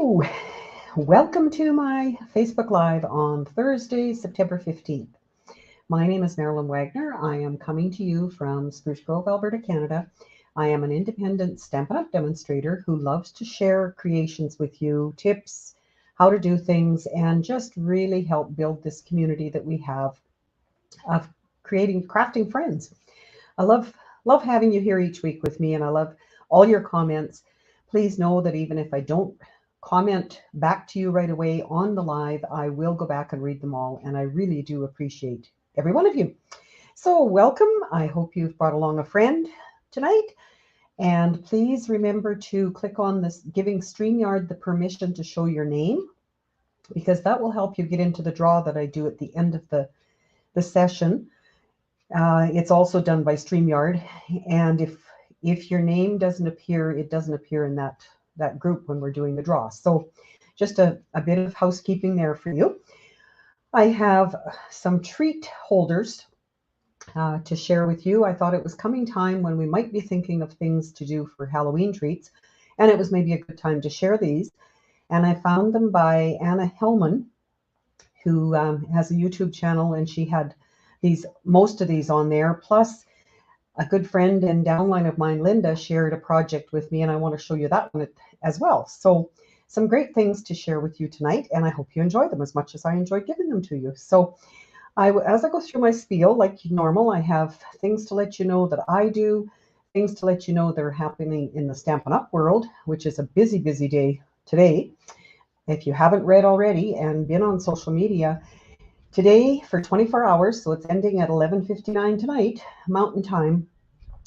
So, welcome to my Facebook Live on Thursday, September 15th. My name is Marilyn Wagner. I am coming to you from Spruce Grove, Alberta, Canada. I am an independent Stampin' Up! Demonstrator who loves to share creations with you, tips, how to do things, and just really help build this community that we have of crafting friends. I love having you here each week with me, and I love all your comments. Please know that even if I don't comment back to you right away on the live, I will go back and read them all, and I really do appreciate every one of you. So welcome. I hope you've brought along a friend tonight, and please remember to click on this giving StreamYard the permission to show your name, because that will help you get into the draw that I do at the end of the session. It's also done by StreamYard, and if your name doesn't appear, it doesn't appear in that group when we're doing the draw. So just a bit of housekeeping there for you. I have some treat holders to share with you. I thought it was coming time when we might be thinking of things to do for Halloween treats, and it was maybe a good time to share these. And I found them by Anna Helman, who has a YouTube channel, and she had most of these on there. Plus, a good friend and downline of mine, Lynda, shared a project with me, and I want to show you that one as well. So some great things to share with you tonight, and I hope you enjoy them as much as I enjoyed giving them to you. So as I go through my spiel, like normal, I have things to let you know that I do, things to let you know that are happening in the Stampin' Up! World, which is a busy, busy day today. If you haven't read already and been on social media, today for 24 hours, so it's ending at 11:59 tonight, Mountain Time,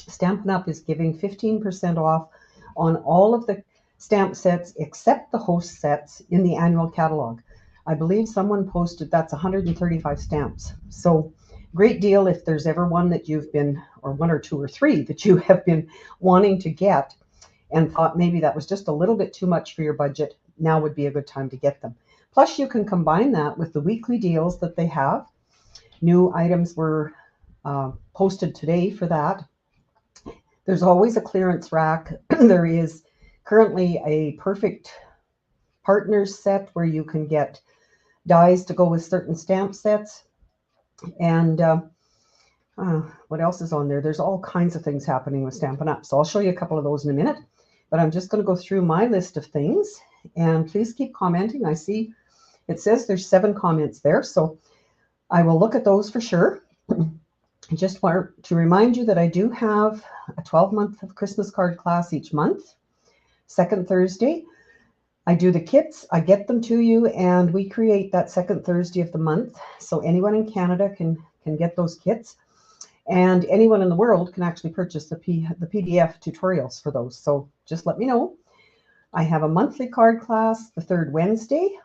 Stampin' Up! Is giving 15% off on all of the stamp sets except the host sets in the annual catalog. I believe someone posted that's 135 stamps. So great deal if there's ever one that you've been, or one or two or three that you have been wanting to get and thought maybe that was just a little bit too much for your budget. Now would be a good time to get them. Plus, you can combine that with the weekly deals that they have. New items were posted today for that. There's always a clearance rack. There is currently a perfect partners set where you can get dies to go with certain stamp sets. And what else is on there? There's all kinds of things happening with Stampin' Up! So I'll show you a couple of those in a minute. But I'm just going to go through my list of things. And please keep commenting. I see it says there's 7 comments there, so I will look at those for sure. I just want to remind you that I do have a 12-month of Christmas card class each month. Second Thursday, I do the kits, I get them to you, and we create that second Thursday of the month. So anyone in Canada can get those kits, and anyone in the world can actually purchase the PDF tutorials for those. So just let me know. I have a monthly card class the third Wednesday.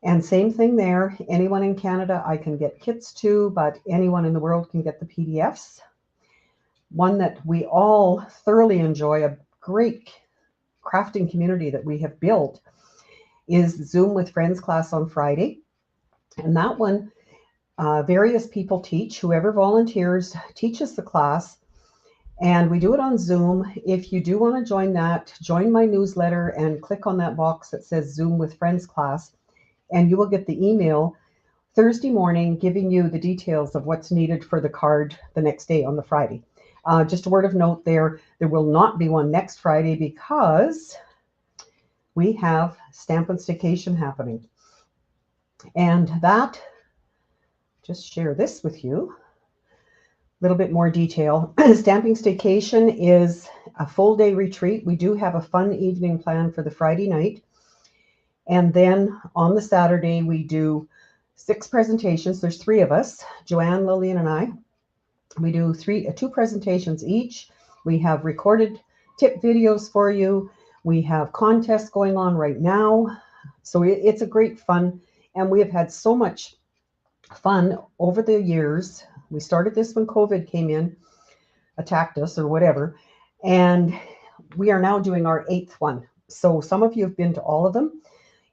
And same thing there. Anyone in Canada I can get kits to, but anyone in the world can get the PDFs. One that we all thoroughly enjoy, a great crafting community that we have built, is Zoom with Friends class on Friday. And that one, various people teach. Whoever volunteers teaches the class. And we do it on Zoom. If you do want to join that, join my newsletter and click on that box that says Zoom with Friends class. And you will get the email Thursday morning giving you the details of what's needed for the card the next day on the Friday. Just a word of note there will not be one next Friday because we have Stampin' Staycation happening. And that, just share this with you, a little bit more detail. Stamping Staycation is a full day retreat. We do have a fun evening plan for the Friday night. And then on the Saturday, we do 6 presentations. There's 3 of us, Joanne, Lillian, and I. We do 2 presentations each. We have recorded tip videos for you. We have contests going on right now. So it's a great fun. And we have had so much fun over the years. We started this when COVID came in, attacked us or whatever. And we are now doing our 8th one. So some of you have been to all of them.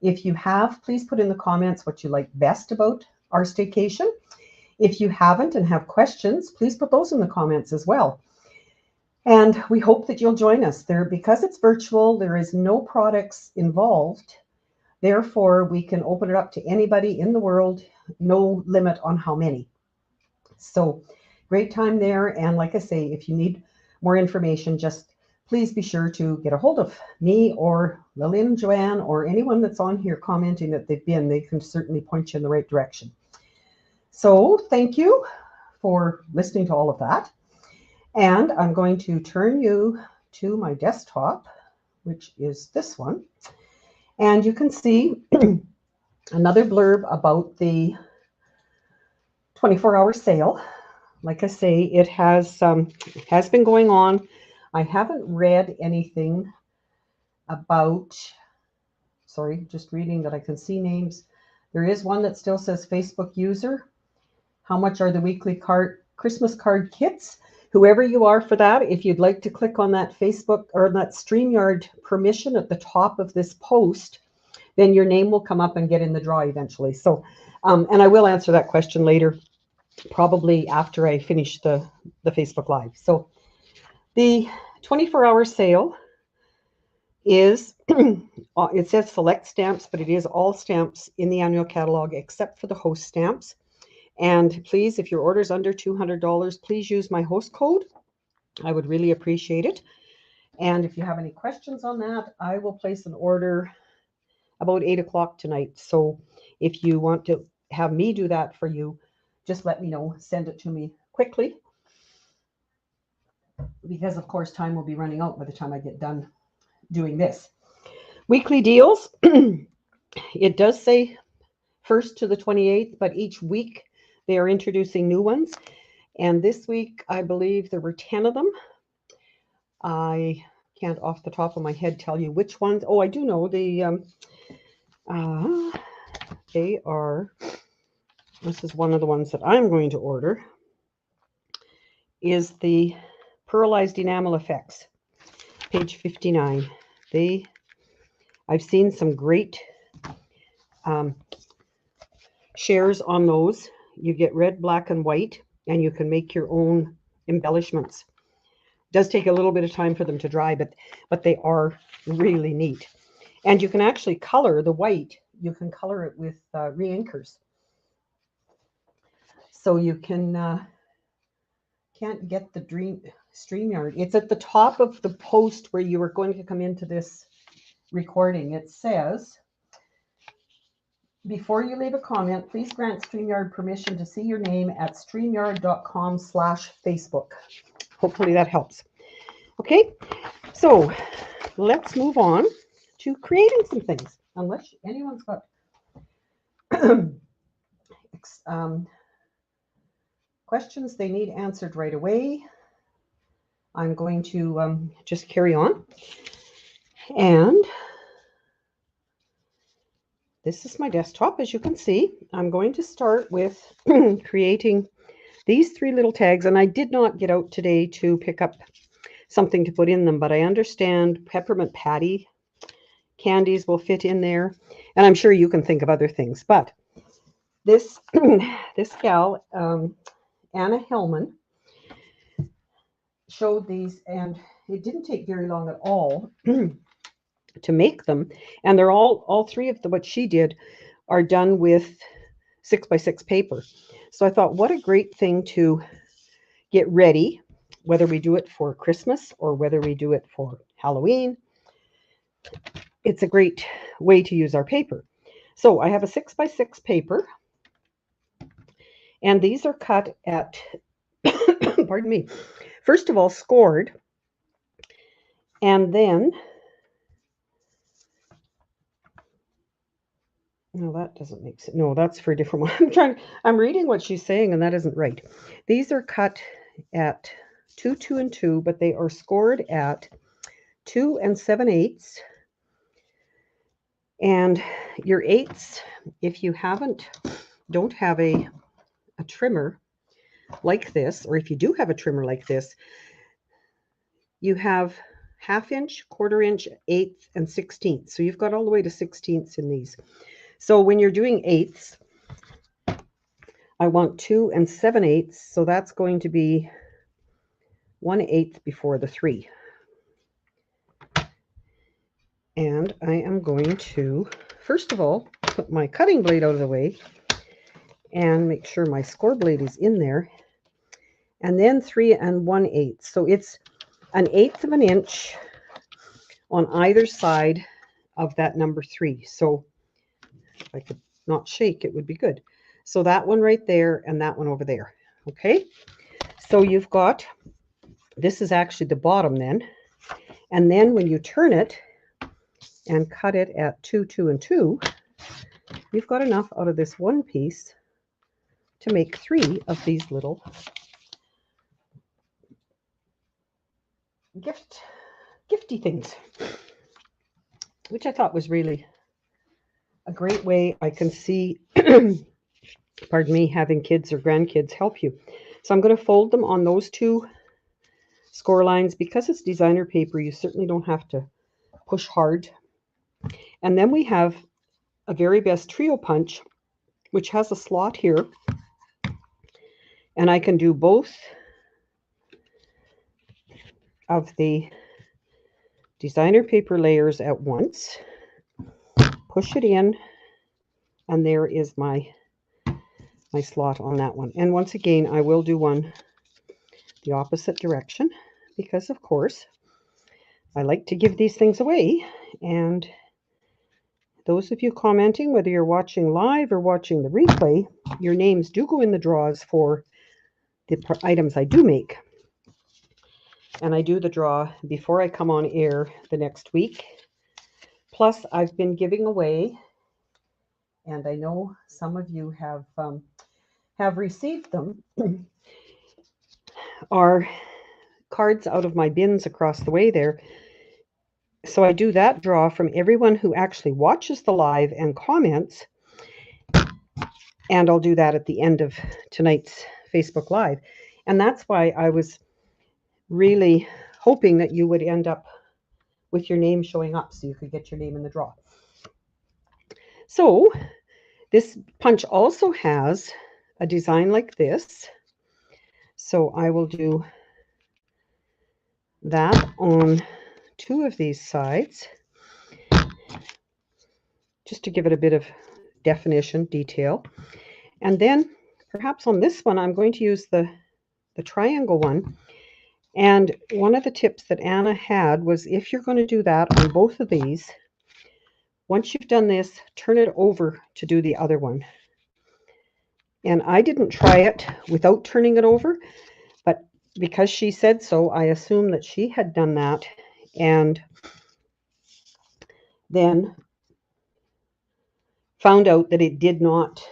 If you have, please put in the comments what you like best about our staycation. If you haven't and have questions, please put those in the comments as well. And we hope that you'll join us there. Because it's virtual, there is no products involved. Therefore, we can open it up to anybody in the world, no limit on how many. So great time there. And like I say, if you need more information, just please be sure to get a hold of me or Lillian, Joanne, or anyone that's on here commenting that they've been. They can certainly point you in the right direction. So thank you for listening to all of that. And I'm going to turn you to my desktop, which is this one. And you can see another blurb about the 24-hour sale. Like I say, it has been going on. I haven't read anything about, sorry, just reading that I can see names. There is one that still says Facebook user. How much are the weekly Christmas card kits? Whoever you are for that, if you'd like to click on that Facebook or that StreamYard permission at the top of this post, then your name will come up and get in the draw eventually. So, and I will answer that question later, probably after I finish the Facebook Live. So the 24-hour sale is, it says select stamps, but it is all stamps in the annual catalog except for the host stamps. And please, if your order is under $200, please use my host code. I would really appreciate it. And if you have any questions on that, I will place an order about 8 o'clock tonight. So if you want to have me do that for you, just let me know. Send it to me quickly, because of course time will be running out by the time I get done doing this. Weekly deals. It does say 1st to the 28th, but each week they are introducing new ones. And this week, I believe there were 10 of them. I can't off the top of my head tell you which ones. Oh, I do know they are, this is one of the ones that I'm going to order, is the Pearlized Enamel Effects, page 59. I've seen some great shares on those. You get red, black, and white, and you can make your own embellishments. It does take a little bit of time for them to dry, but they are really neat. And you can actually color the white. You can color it with reinkers. So you can't get the StreamYard. It's at the top of the post where you are going to come into this recording. It says, before you leave a comment, please grant StreamYard permission to see your name at streamyard.com/Facebook. Hopefully that helps. Okay, so let's move on to creating some things. Unless anyone's got questions they need answered right away, I'm going to just carry on. And this is my desktop, as you can see. I'm going to start with creating these 3 little tags. And I did not get out today to pick up something to put in them, but I understand peppermint patty candies will fit in there. And I'm sure you can think of other things. But this, this gal, Anna Helman, showed these, and it didn't take very long at all to make them. And they're all 3 of what she did are done with 6x6 paper. So I thought, what a great thing to get ready, whether we do it for Christmas or whether we do it for Halloween. It's a great way to use our paper. So I have a 6x6 paper, and these are cut at, pardon me, first of all, scored, and then, no, that doesn't make sense. No, that's for a different one. I'm reading what she's saying, and that isn't right. These are cut at 2, 2, and 2, but they are scored at 2 7/8. And your 8ths, if you don't have a trimmer like this, or if you do have a trimmer like this, you have 1/2 inch, 1/4 inch, 1/8, and 1/16. So you've got all the way to 1/16 in these. So when you're doing 8ths, I want 2 7/8. So that's going to be 1/8 before the 3. And I am going to, first of all, put my cutting blade out of the way and make sure my score blade is in there. And then 3 1/8. So it's 1/8 of an inch on either side of that number 3. So if I could not shake, it would be good. So that one right there and that one over there. Okay. So you've got, this is actually the bottom then. And then when you turn it and cut it at 2, 2, and 2, you've got enough out of this one piece to make 3 of these little gifty things, which I thought was really a great way. I can see, pardon me, having kids or grandkids help you. So I'm going to fold them on those 2 score lines. Because it's designer paper, you certainly don't have to push hard. And then we have a Very Best Trio Punch, which has a slot here. And I can do both of the designer paper layers at once. Push it in, and there is my slot on that one. And once again, I will do one the opposite direction because, of course, I like to give these things away. And those of you commenting, whether you're watching live or watching the replay, your names do go in the draws for the items I do make. And I do the draw before I come on air the next week. Plus, I've been giving away, and I know some of you have received them, are cards out of my bins across the way there. So I do that draw from everyone who actually watches the live and comments. And I'll do that at the end of tonight's Facebook Live. And that's why I was really hoping that you would end up with your name showing up so you could get your name in the draw. So this punch also has a design like this. So I will do that on 2 of these sides, just to give it a bit of definition, detail. And then perhaps on this one, I'm going to use the triangle one. And one of the tips that Anna had was, if you're going to do that on both of these, once you've done this, turn it over to do the other one. And I didn't try it without turning it over, but because she said so, I assume that she had done that and then found out that it did not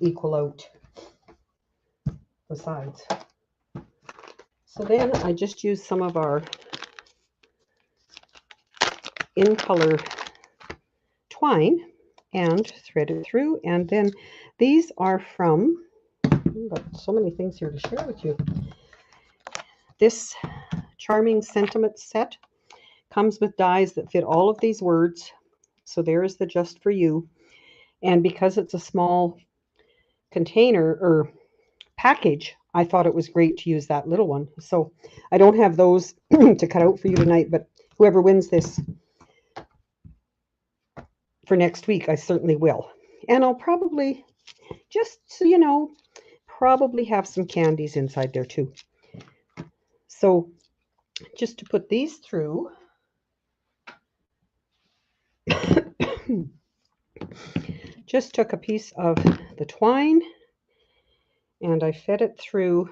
equal out the sides. So then I just used some of our in color twine and thread it through. And then these are from, I've got so many things here to share with you. This Charming Sentiments set comes with dies that fit all of these words. So there is the Just For You. And because it's a small container or package, I thought it was great to use that little one. So I don't have those to cut out for you tonight, but whoever wins this for next week, I certainly will. And I'll probably, just so you know, probably have some candies inside there too. So just to put these through, just took a piece of the twine and I fed it through.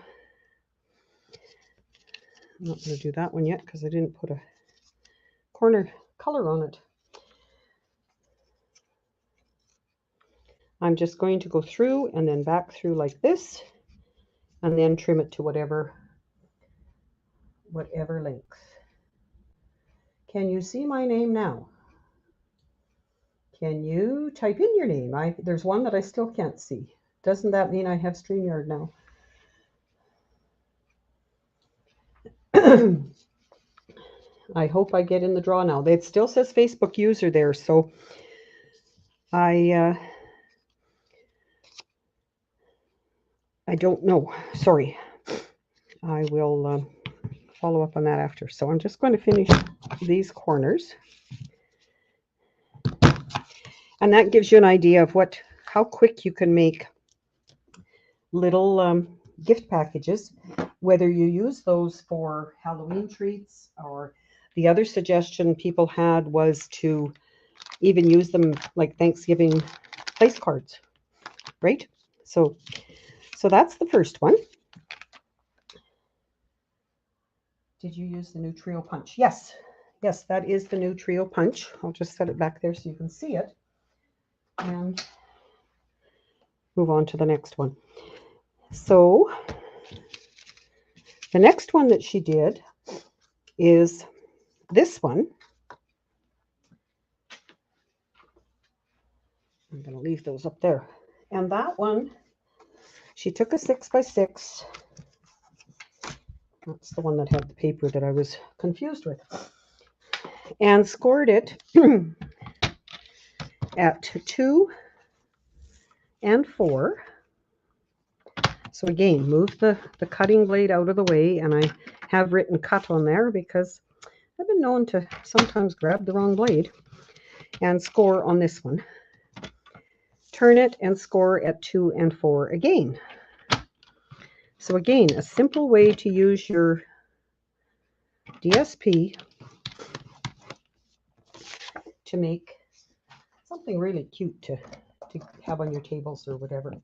I'm not going to do that one yet because I didn't put a corner color on it. I'm just going to go through and then back through like this and then trim it to whatever length. Can you see my name now? Can you type in your name? There's one that I still can't see. Doesn't that mean I have StreamYard now? I hope I get in the draw now. It still says Facebook user there, so I don't know. Sorry. I will follow up on that after. So I'm just going to finish these corners. And that gives you an idea of how quick you can make little gift packages, whether you use those for Halloween treats, or the other suggestion people had was to even use them like Thanksgiving place cards, right? So that's the first one. Did you use the new trio punch? Yes, that is the new trio punch. I'll just set it back there so you can see it and move on to the next one. So the next one that she did is this one. I'm going to leave those up there. And that one, she took a 6x6. That's the one that had the paper that I was confused with. And scored it at 2 and 4. So again, move the cutting blade out of the way, and I have written cut on there because I've been known to sometimes grab the wrong blade, and score on this one. Turn it and score at 2 and 4 again. So again, a simple way to use your DSP to make something really cute to have on your tables or whatever.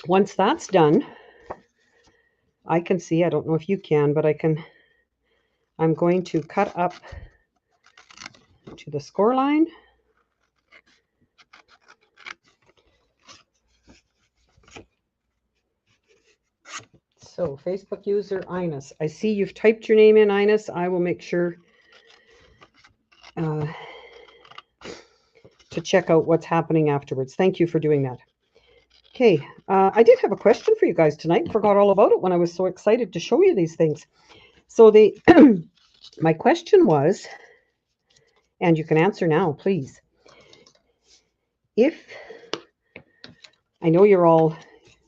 Once that's done, I can see, I don't know if you can, but I'm going to cut up to the score line. So Facebook user Ines, I see you've typed your name in, Ines. I will make sure to check out what's happening afterwards. Thank you for doing that. Okay, I did have a question for you guys tonight. Forgot all about it when I was so excited to show you these things. So my question was, and you can answer now, please. If I know you're all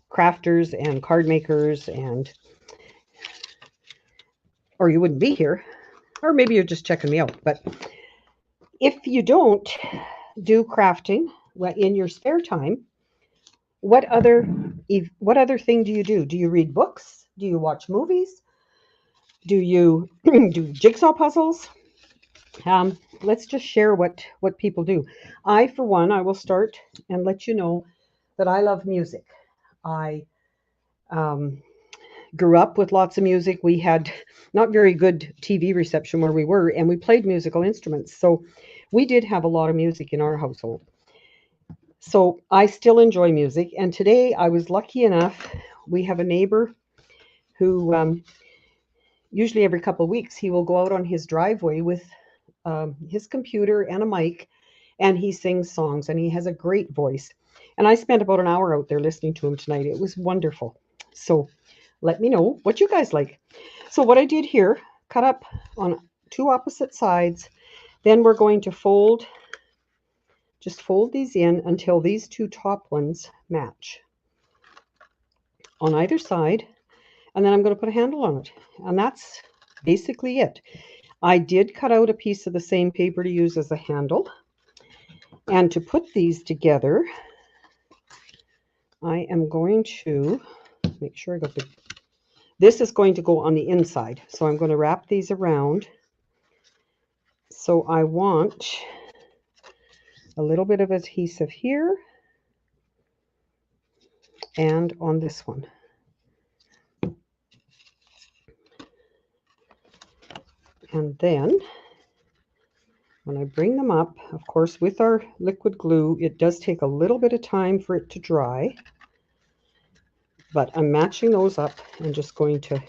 crafters and card makers, or you wouldn't be here, or maybe you're just checking me out, but if you don't do crafting in your spare time, what other thing do you do? Do you read books? Do you watch movies? Do you do jigsaw puzzles? Let's just share what people do. I, for one, I will start and let you know that I love music. I grew up with lots of music. We had not very good TV reception where we were, and we played musical instruments. So we did have a lot of music in our household. So I still enjoy music. And today I was lucky enough, we have a neighbor who usually every couple of weeks he will go out on his driveway with his computer and a mic, and he sings songs, and he has a great voice. And I spent about an hour out there listening to him tonight. It was wonderful. So let me know what you guys like. So what I did here, cut up on 2 opposite sides. Then we're going to just fold these in until these 2 top ones match on either side. And then I'm going to put a handle on it. And that's basically it. I did cut out a piece of the same paper to use as a handle. And to put these together, I am going to make sure I got this is going to go on the inside. So I'm going to wrap these around. So I want a little bit of adhesive here and on this one. And then when I bring them up, of course, with our liquid glue, it does take a little bit of time for it to dry. But I'm matching those up and just going to,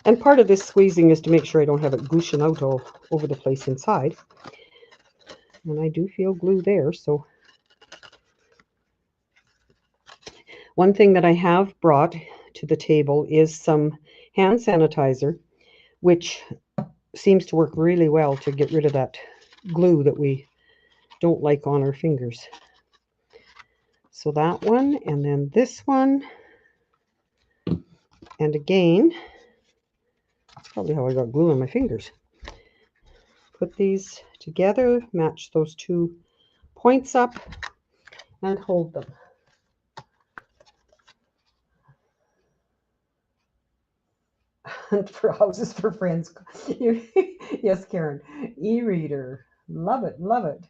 and part of this squeezing is to make sure I don't have it gooshing out all over the place inside. And I do feel glue there, so. One thing that I have brought to the table is some hand sanitizer, which seems to work really well to get rid of that glue that we don't like on our fingers. So that one, and then this one. And again, that's probably how I got glue on my fingers. Put these together, match those 2 points up, and hold them. Hunt for houses for friends. Yes, Karen. E-reader. Love it, love it.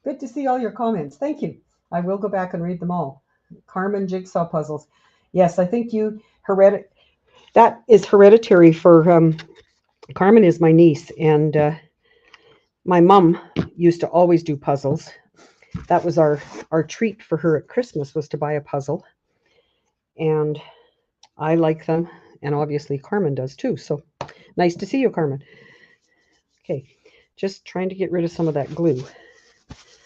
Good to see all your comments. Thank you. I will go back and read them all. Carmen jigsaw puzzles. Yes, I think that is hereditary for Carmen is my niece, and my mom used to always do puzzles. That was our treat for her at Christmas, was to buy a puzzle. And I like them, and obviously Carmen does too. So nice to see you, Carmen. Okay, just trying to get rid of some of that glue.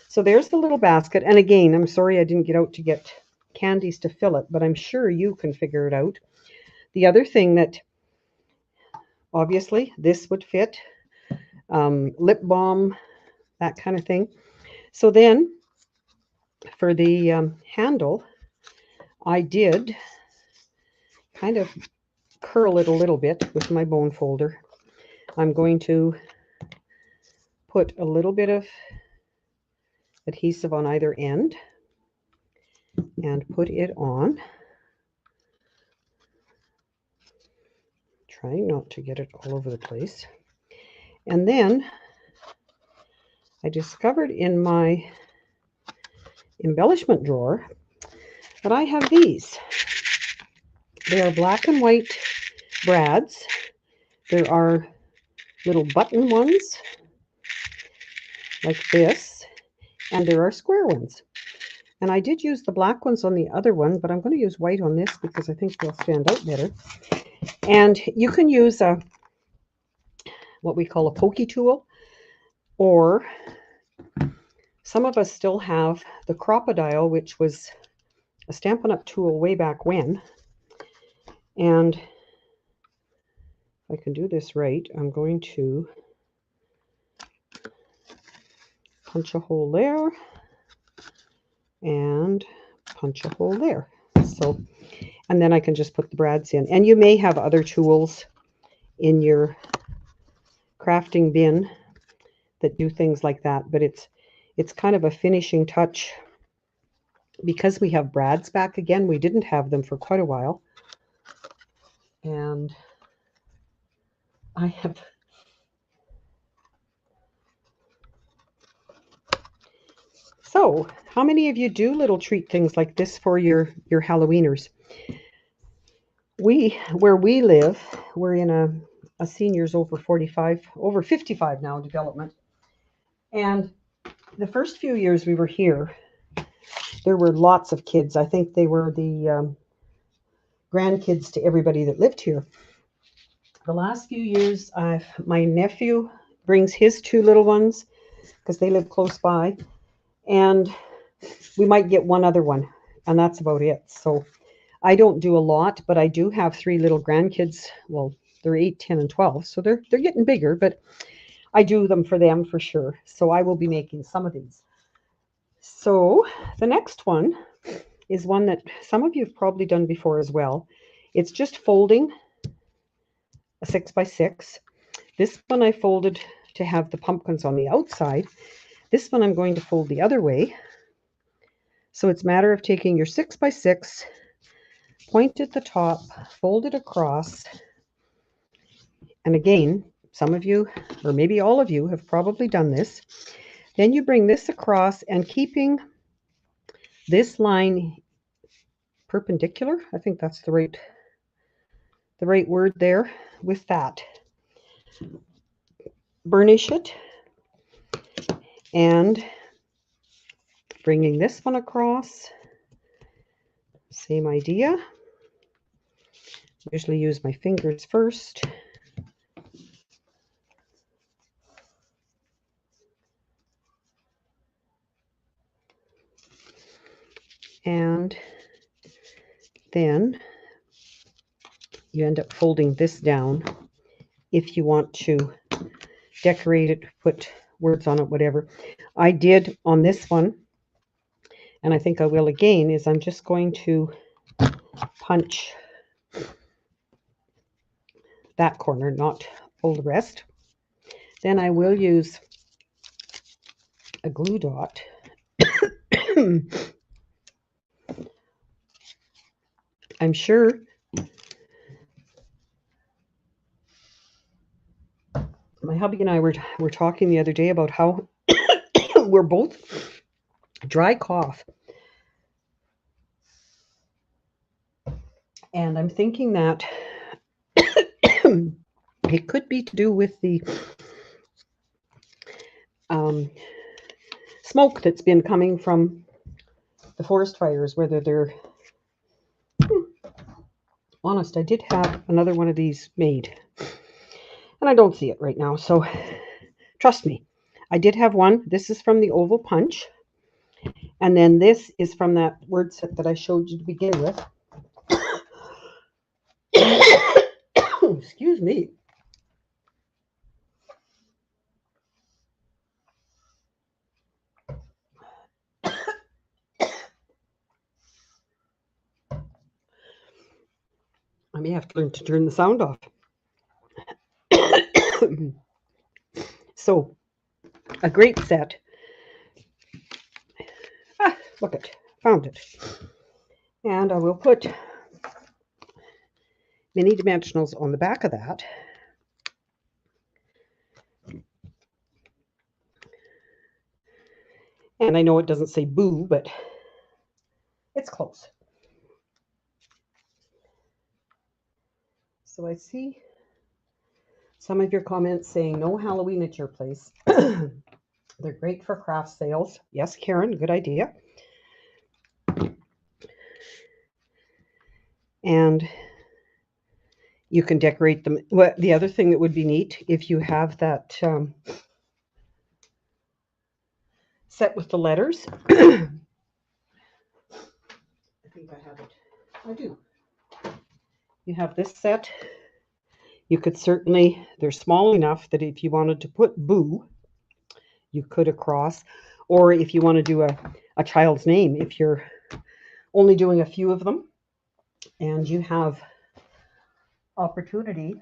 So there's the little basket. And again, I'm sorry I didn't get out to get candies to fill it, but I'm sure you can figure it out. The other thing that, obviously, this would fit, lip balm, that kind of thing. So then, for the handle, I did kind of curl it a little bit with my bone folder. I'm going to put a little bit of adhesive on either end and put it on. Trying not to get it all over the place. And then I discovered in my embellishment drawer that I have these. They are black and white brads. There are little button ones like this, and there are square ones. And I did use the black ones on the other one, but I'm going to use white on this because I think they'll stand out better. And you can use what we call a pokey tool, or some of us still have the crocodile, which was a Stampin' Up tool way back when. And if I can do this right, I'm going to punch a hole there and punch a hole there. So, and then I can just put the brads in. And you may have other tools in your crafting bin that do things like that, but it's kind of a finishing touch. Because we have brads back again, we didn't have them for quite a while. And I have So, how many of you do little treat things like this for your Halloweeners? Where we live, we're in a seniors over 55 now development. And the first few years we were here, there were lots of kids. I think they were the grandkids to everybody that lived here. The last few years, my nephew brings his 2 little ones because they live close by. And we might get one other one, and that's about it. So I don't do a lot, but I do have 3 little grandkids. Well, they're 8, 10, and 12, so they're getting bigger, but I do them for them for sure. So I will be making some of these. So the next one is one that some of you have probably done before as well. It's just folding a 6x6. This one I folded to have the pumpkins on the outside. This one I'm going to fold the other way. So it's a matter of taking your 6x6, point at the top, fold it across. And again, some of you, or maybe all of you, have probably done this. Then you bring this across, and keeping this line perpendicular, I think that's the right word there, with that. Burnish it, and bringing this one across, same idea. Usually use my fingers first. And then you end up folding this down if you want to decorate it, put words on it, whatever. I did on this one, and I think I will again, is I'm just going to punch that corner, not all the rest. Then I will use a glue dot. I'm sure my hubby and I were talking the other day about how we're both dry cough. And I'm thinking that it could be to do with the smoke that's been coming from the forest fires, whether they're... Honest, I did have another one of these made. And I don't see it right now, so trust me. I did have one. This is from the Oval Punch. And then this is from that word set that I showed you to begin with. Excuse me. I may have to learn to turn the sound off. So, a great set. Look it, found it. And I will put mini dimensionals on the back of that. And I know it doesn't say boo, but it's close. So I see some of your comments saying no Halloween at your place. They're great for craft sales. Yes, Karen, good idea. And you can decorate them. Well, the other thing that would be neat, if you have that set with the letters. I think I have it. I do. You have this set. You could certainly, they're small enough that if you wanted to put boo, you could across. Or if you want to do a child's name, if you're only doing a few of them and you have opportunity.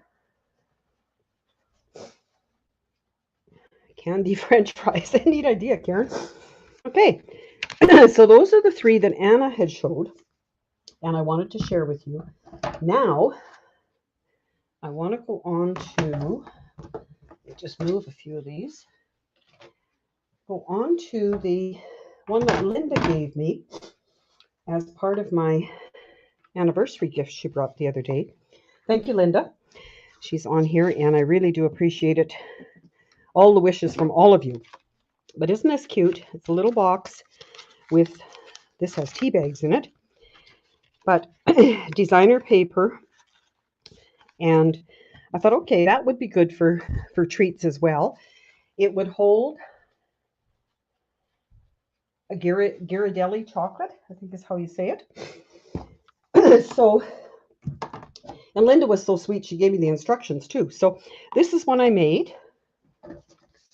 Candy French fries. Neat idea, Karen. Okay, so those are the three that Anna had showed, and I wanted to share with you. Now, I want to go on to, just move a few of these, go on to the one that Lynda gave me as part of my anniversary gift she brought the other day. Thank you, Lynda. She's on here, and I really do appreciate it. All the wishes from all of you. But isn't this cute? It's a little box with, this has tea bags in it, but designer paper. And I thought, okay, that would be good for treats as well. It would hold a Ghirardelli chocolate, I think is how you say it. So, and Lynda was so sweet, she gave me the instructions too. So this is one I made.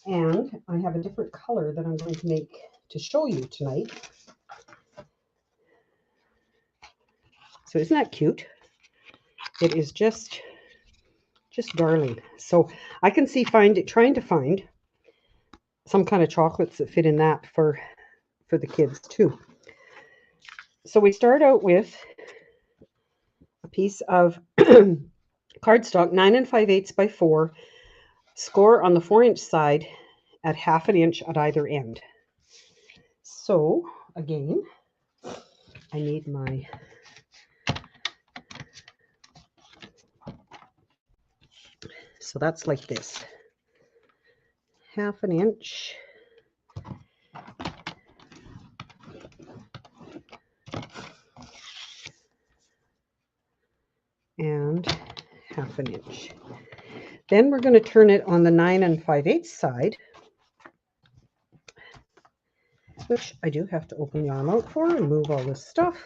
And I have a different color that I'm going to make to show you tonight. So isn't that cute? It is just darling. So I can see trying to find some kind of chocolates that fit in that for the kids too. So we start out with a piece of cardstock, 9 5/8 by 4, score on the 4-inch side at 1/2 inch at either end. So again, I need my so that's like this, 1/2 inch. And 1/2 inch. Then we're going to turn it on the 9 5/8 side, which I do have to open the arm out for and move all this stuff.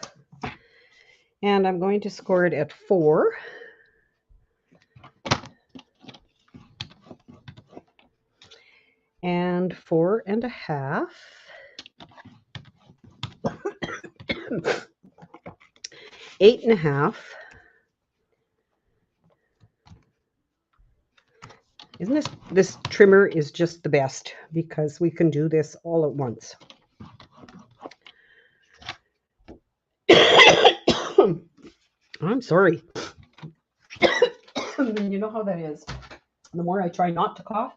And I'm going to score it at 4. And 4 1/2. 8 1/2. Isn't this trimmer is just the best because we can do this all at once. I'm sorry. You know how that is. The more I try not to cough.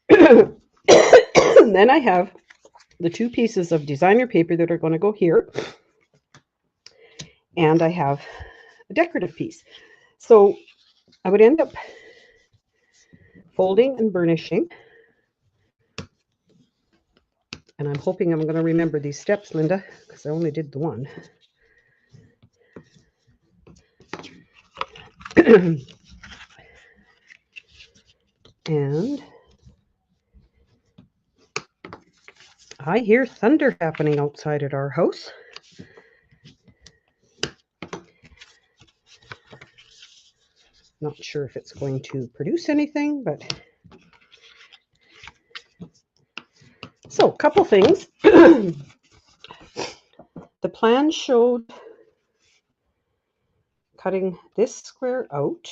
And then I have the 2 pieces of designer paper that are going to go here. And I have a decorative piece. So I would end up folding and burnishing. And I'm hoping I'm going to remember these steps, Lynda, because I only did the one. And I hear thunder happening outside at our house. Not sure if it's going to produce anything, but so a couple things. The plan showed cutting this square out.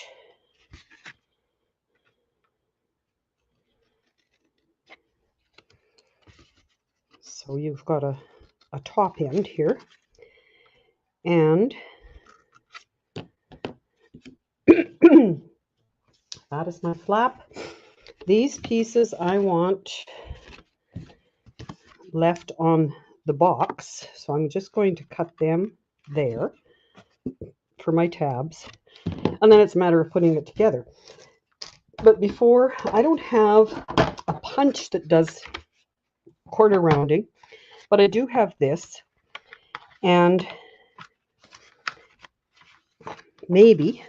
So you've got a top end here. And that is my flap. These pieces I want left on the box. So I'm just going to cut them there for my tabs. And then it's a matter of putting it together. But before, I don't have a punch that does corner rounding, but I do have this. And maybe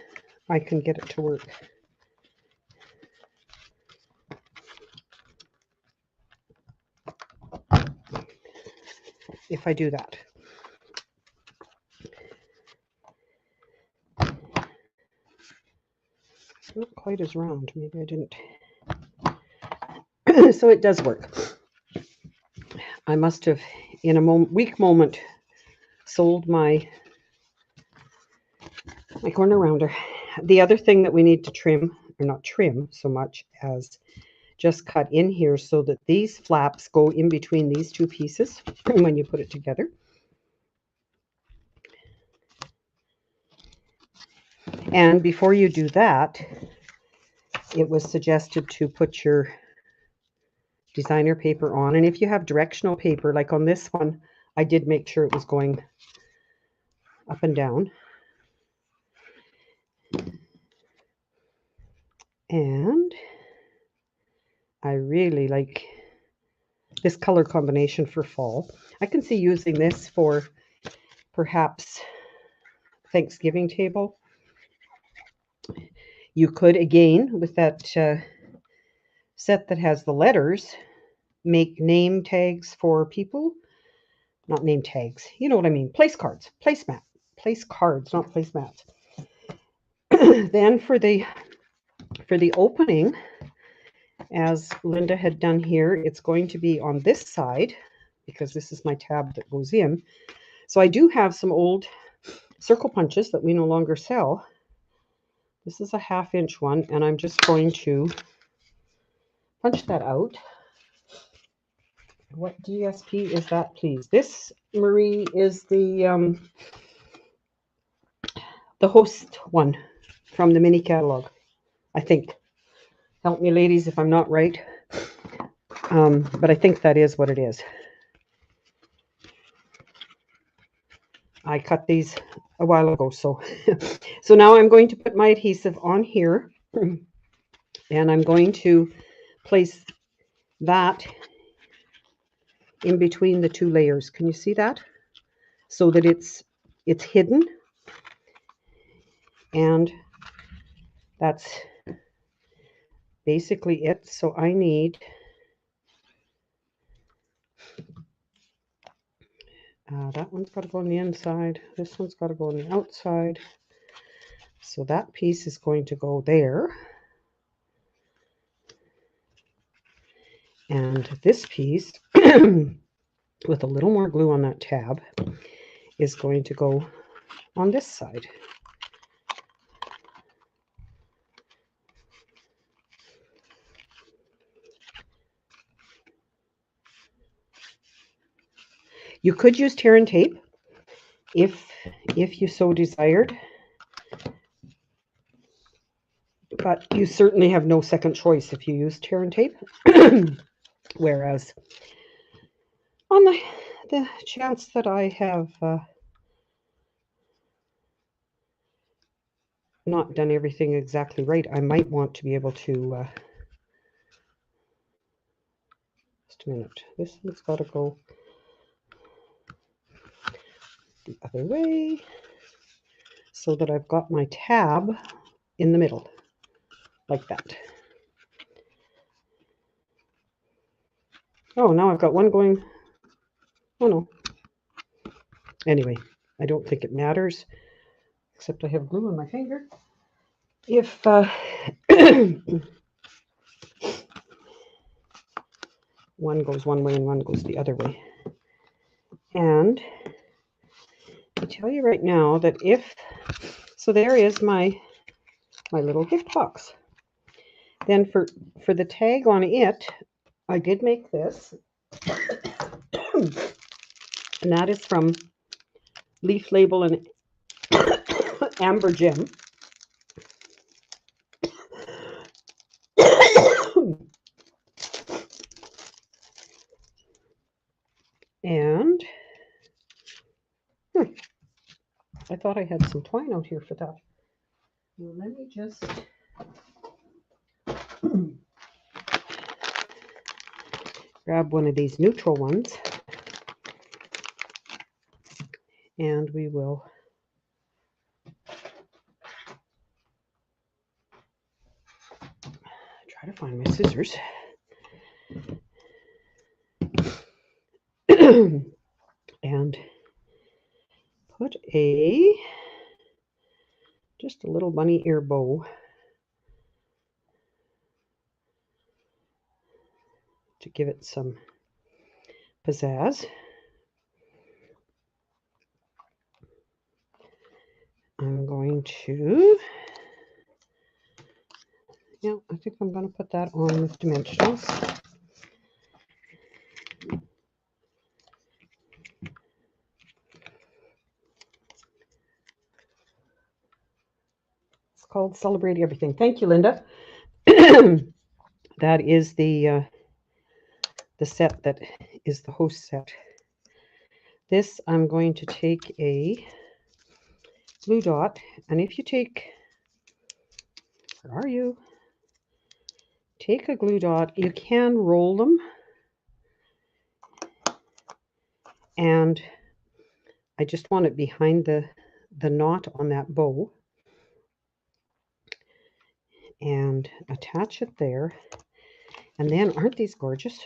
I can get it to work. If I do that. Not quite as round. Maybe I didn't. So it does work. I must have, in a weak moment, sold my corner rounder. The other thing that we need to trim, or not trim so much as just cut in here so that these flaps go in between these 2 pieces when you put it together. And before you do that, it was suggested to put your designer paper on. And if you have directional paper, like on this one, I did make sure it was going up and down. And I really like this color combination for fall. I can see using this for perhaps Thanksgiving table. You could, again, with that set that has the letters, make name tags for people. Not name tags, you know what I mean. Place cards, placemat, place cards, not placemats. Then for the opening, as Lynda had done here, it's going to be on this side because this is my tab that goes in. So I do have some old circle punches that we no longer sell. This is a 1/2 inch one, and I'm just going to punch that out. What DSP is that, please? This, Marie, is the host one from the mini catalog, I think. Help me, ladies, if I'm not right. But I think that is what it is. I cut these a while ago, so so now I'm going to put my adhesive on here, and I'm going to place that in between the 2 layers. Can you see that? So that it's hidden, and that's basically it. So I need that one's got to go on the inside. This one's got to go on the outside. So that piece is going to go there. And this piece, with a little more glue on that tab, is going to go on this side. You could use tear and tape if you so desired, but you certainly have no second choice if you use tear and tape. Whereas on the chance that I have not done everything exactly right, I might want to be able to just a minute. This one's got to go the other way so that I've got my tab in the middle, like that. Oh, now I've got one going. Oh no. Anyway, I don't think it matters, except I have glue on my finger. If one goes one way and one goes the other way. And I tell you right now that so there is my little gift box. Then for the tag on it, I did make this. And that is from Leaf Label and Amber Gem. And I thought I had some twine out here for that. Well, let me just grab one of these neutral ones, and we will try to find my scissors. And put just a little bunny ear bow to give it some pizzazz. I'm going to, yeah, I think I'm going to put that on with dimensionals. It's called Celebrate Everything. Thank you, Lynda. That is the set that is the host set. This, I'm going to take a glue dot, and if you take, where are you? Take a glue dot, you can roll them, and I just want it behind the knot on that bow, and attach it there. And then, aren't these gorgeous?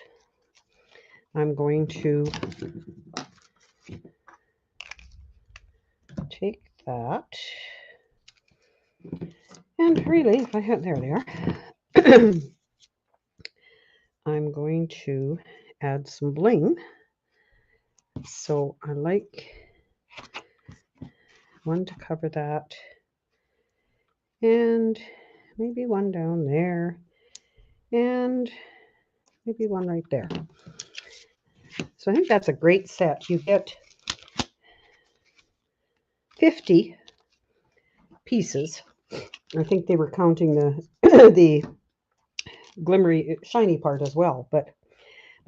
I'm going to take that, and really, if I had, there they are. I'm going to add some bling. So I like one to cover that, and maybe one down there, and maybe one right there. So I think that's a great set. You get 50 pieces. I think they were counting the the glimmery, shiny part as well, but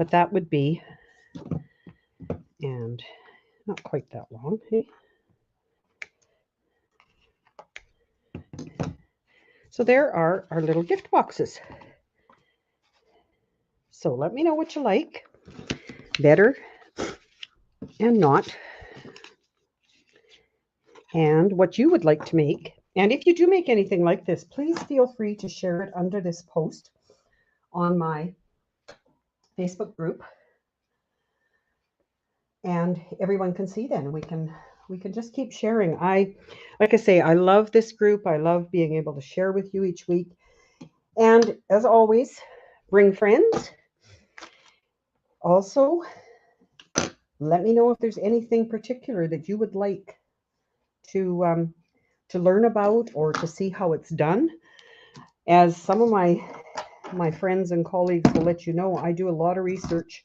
that would be, and not quite that long. Hey? So there are our little gift boxes. So let me know what you like better and not, and what you would like to make. And if you do make anything like this, please feel free to share it under this post on my Facebook group, and everyone can see then. We can just keep sharing. Like I say, I love this group. I love being able to share with you each week. And as always, bring friends. Also, let me know if there's anything particular that you would like to learn about or to see how it's done. As some of my friends and colleagues will let you know, I do a lot of research,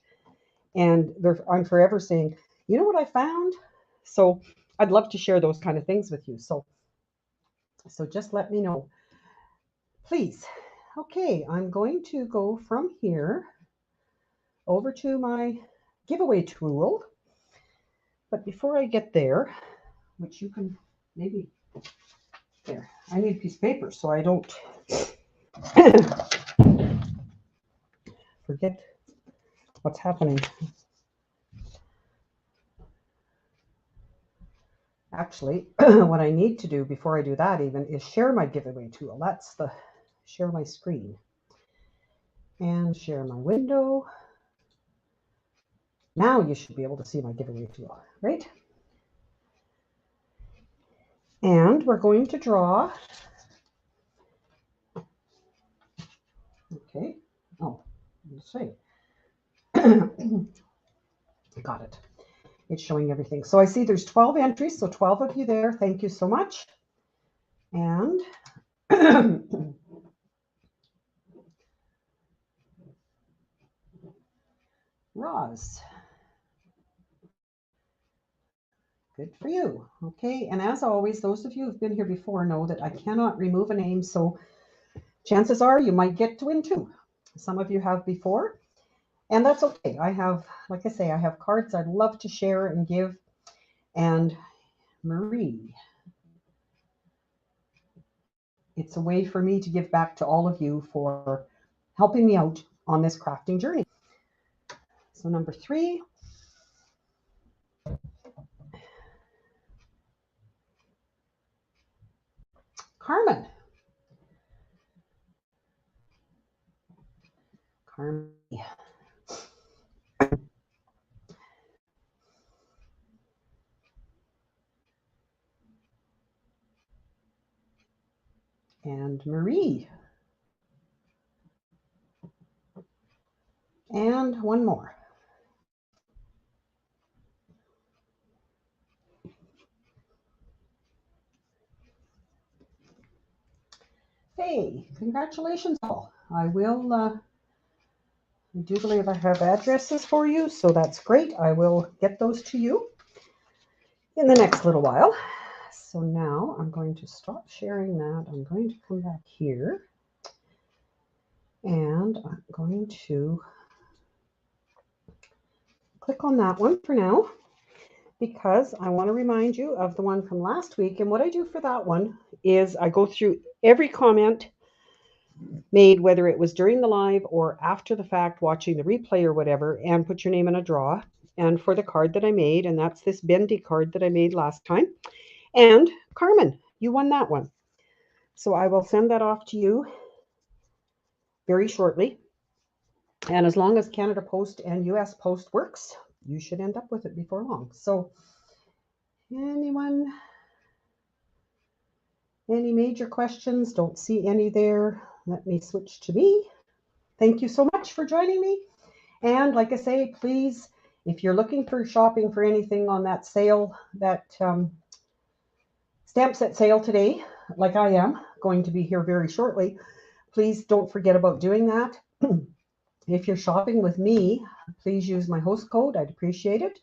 and I'm forever saying, You know what I found? So I'd love to share those kind of things with you. So just let me know, please. Okay, I'm going to go from here over to my giveaway tool. But before I get there, which you can maybe, there, I need a piece of paper so I don't forget what's happening. Actually, what I need to do before I do that even is share my giveaway tool. That's the share my screen and share my window. Now you should be able to see my giveaway tool, right? And we're going to draw. Okay. Oh, let's see. Got it. It's showing everything. So I see there's 12 entries, so 12 of you there. Thank you so much. And Roz, good for you. Okay, and as always, those of you who've been here before know that I cannot remove a name, so chances are you might get to win two. Some of you have before, and that's okay. I have, like I say, I have cards I'd love to share and give. And Marie, it's a way for me to give back to all of you for helping me out on this crafting journey. So number 3. Carmen. Carmen. And Marie. And one more. Hey, congratulations all. I will, I do believe I have addresses for you, so that's great. I will get those to you in the next little while. So now I'm going to stop sharing that. I'm going to come back here and I'm going to click on that one for now because I want to remind you of the one from last week. And what I do for that one is I go through every comment made, whether it was during the live or after the fact, watching the replay or whatever, and put your name in a draw. And for the card that I made, and that's this bendy card that I made last time. And Carmen, you won that one. So I will send that off to you very shortly. And as long as Canada Post and US Post works, you should end up with it before long. So anyone, any major questions? Don't see any there. Let me switch to me. Thank you so much for joining me. And like I say, please, if you're looking for shopping for anything on that sale, that stamp set sale today, like I am going to be here very shortly, please don't forget about doing that. If you're shopping with me, please use my host code. I'd appreciate it.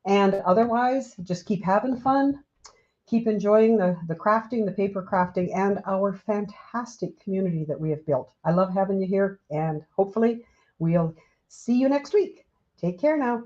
And otherwise, just keep having fun. Keep enjoying the crafting, the paper crafting, and our fantastic community that we have built. I love having you here, and hopefully we'll see you next week. Take care now.